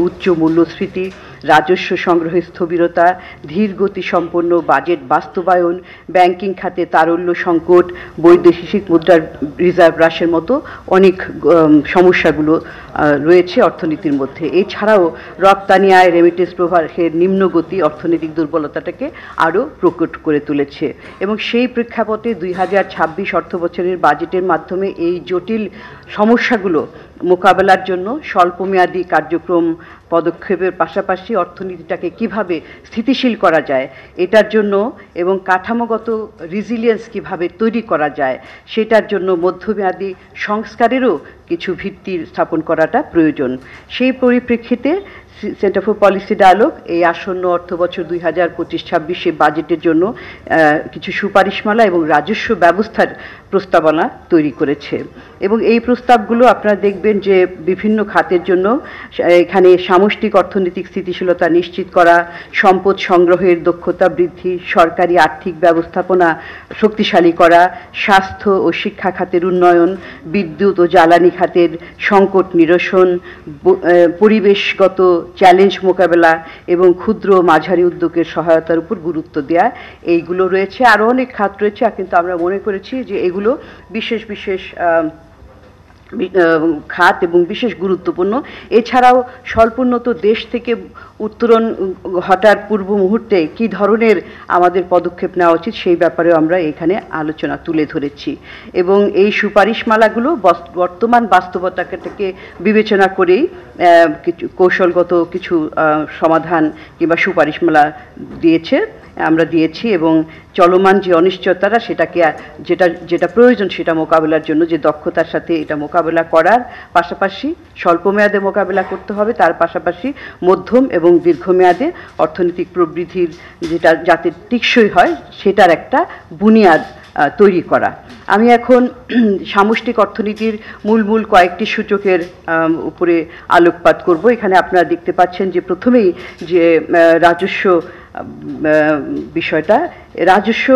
উচ্চ মূল্যস্ফীতি, রাজস্ব সংগ্রহের স্থবিরতা, ধীরগতি সম্পন্ন বাজেট বাস্তবায়ন, ব্যাংকিং খাতে তারল্য সংকট, বৈদেশিক মুদ্রার রিজার্ভ হ্রাসের মতো অনেক সমস্যাগুলো রয়েছে অর্থনীতির মধ্যে। এছাড়াও রপ্তানি আয়, রেমিটেন্স প্রবাহের নিম্নগতি অর্থনৈতিক দুর্বলতাটাকে আরও প্রকট করে তুলেছে এবং সেই প্রেক্ষাপটে 2026 অর্থবছরের বাজেটের মাধ্যমে এই জটিল সমস্যাগুলো মোকাবেলার জন্য স্বল্পমেয়াদী কার্যক্রম পদক্ষেপের পাশাপাশি অর্থনীতিটাকে কিভাবে স্থিতিশীল করা যায় এটার জন্য এবং কাঠামোগত রিজিলিয়েন্স কিভাবে তৈরি করা যায় সেটার জন্য মধ্যমেয়াদী সংস্কারেরও কিছু ভিত্তি স্থাপন করাটা প্রয়োজন। সেই পরিপ্রেক্ষিতে সেন্টার ফর পলিসি ডায়ালগ এই আসন্ন অর্থবছর 2025-26 বাজেটের জন্য কিছু সুপারিশমালা এবং রাজস্ব ব্যবস্থার প্রস্তাবনা তৈরি করেছে এবং এই প্রস্তাবগুলো আপনারা দেখবেন যে বিভিন্ন খাতের জন্য এখানে সামষ্টিক অর্থনৈতিক স্থিতিশীলতা নিশ্চিত করা, সম্পদ সংগ্রহের দক্ষতা বৃদ্ধি, সরকারি আর্থিক ব্যবস্থাপনা শক্তিশালী করা, স্বাস্থ্য ও শিক্ষা খাতের উন্নয়ন, বিদ্যুৎ ও জ্বালানি খাতের সংকট নিরসন, পরিবেশগত চ্যালেঞ্জ মোকাবেলা এবং ক্ষুদ্র ও মাঝারি উদ্যোগের সহায়তার উপর গুরুত্ব দেওয়া, এইগুলো রয়েছে। আরও অনেক খাত রয়েছে, কিন্তু আমরা মনে করেছি যে এগুলো বিশেষ বিশেষ খাত এবং বিশেষ গুরুত্বপূর্ণ। এছাড়াও স্বল্পোন্নত দেশ থেকে উত্তরণ ঘটার পূর্ব মুহূর্তে কী ধরনের আমাদের পদক্ষেপ নেওয়া উচিত সেই ব্যাপারেও আমরা এখানে আলোচনা তুলে ধরেছি এবং এই সুপারিশমালাগুলো বর্তমান বাস্তবতাকে বিবেচনা করেই কিছু কৌশলগত কিছু সমাধান কিংবা সুপারিশমালা আমরা দিয়েছি এবং চলমান যে অনিশ্চয়তাটা সেটাকে যেটা প্রয়োজন সেটা মোকাবেলার জন্য যে দক্ষতার সাথে এটা মোকাবেলা করার পাশাপাশি স্বল্পমেয়াদে মোকাবেলা করতে হবে, তার পাশাপাশি মধ্যম এবং দীর্ঘমেয়াদে অর্থনৈতিক প্রবৃদ্ধির যেটা যাতে টেকসই হয় সেটার একটা বুনিয়াদ তৈরি করা। আমি এখন সামষ্টিক অর্থনীতির মূল কয়েকটি সূচকের উপরে আলোকপাত করব। এখানে আপনারা দেখতে পাচ্ছেন যে প্রথমেই যে রাজস্ব বিষয়টা, রাজস্ব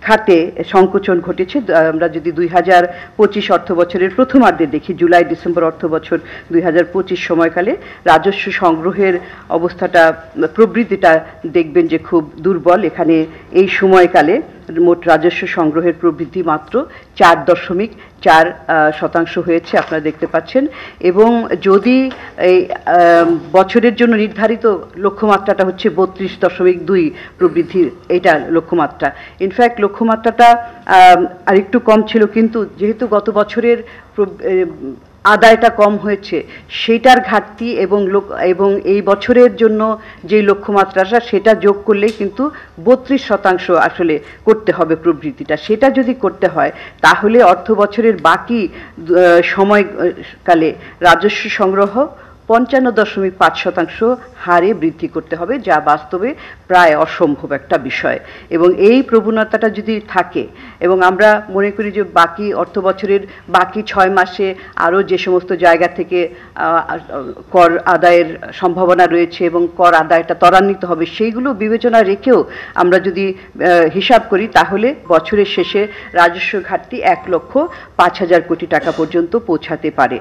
খাতে সংকোচন ঘটেছে। আমরা যদি 2025 অর্থবছরের প্রথমার্ধে দেখি, জুলাই ডিসেম্বর অর্থবছর 2025 সময়কালে রাজস্ব সংগ্রহের অবস্থাটা প্রবৃদ্ধিটা দেখবেন যে খুব দুর্বল। এখানে এই সময়কালে মোট রাজস্ব সংগ্রহের প্রবৃদ্ধি মাত্র 4.4% হয়েছে, আপনারা দেখতে পাচ্ছেন। এবং যদি এই বছরের জন্য নির্ধারিত লক্ষ্যমাত্রাটা হচ্ছে 32.2 প্রবৃদ্ধির, এটা লক্ষ্যমাত্রা। ইনফ্যাক্ট লক্ষ্যমাত্রাটা আরেকটু কম ছিল, কিন্তু যেহেতু গত বছরের আদায়টা কম হয়েছে সেটার ঘাটতি এবং এই বছরের জন্য যে লক্ষ্যমাত্রাটা সেটা যোগ করলেই কিন্তু 32% আসলে করতে হবে প্রবৃদ্ধিটা। সেটা যদি করতে হয় তাহলে অর্থ বছরের বাকি সময়কালে রাজস্ব সংগ্রহ 55.5% হারে বৃদ্ধি করতে হবে, যা বাস্তবে প্রায় অসম্ভব একটা বিষয়। এবং এই প্রবণতাটা যদি থাকে এবং আমরা মনে করি যে বাকি অর্থ বছরের বাকি 6 মাসে আরও যে সমস্ত জায়গা থেকে কর আদায়ের সম্ভাবনা রয়েছে এবং কর আদায়টা ত্বরান্বিত হবে সেইগুলো বিবেচনা রেখেও আমরা যদি হিসাব করি তাহলে বছরের শেষে রাজস্ব ঘাটতি 1,05,000 কোটি টাকা পর্যন্ত পৌঁছাতে পারে।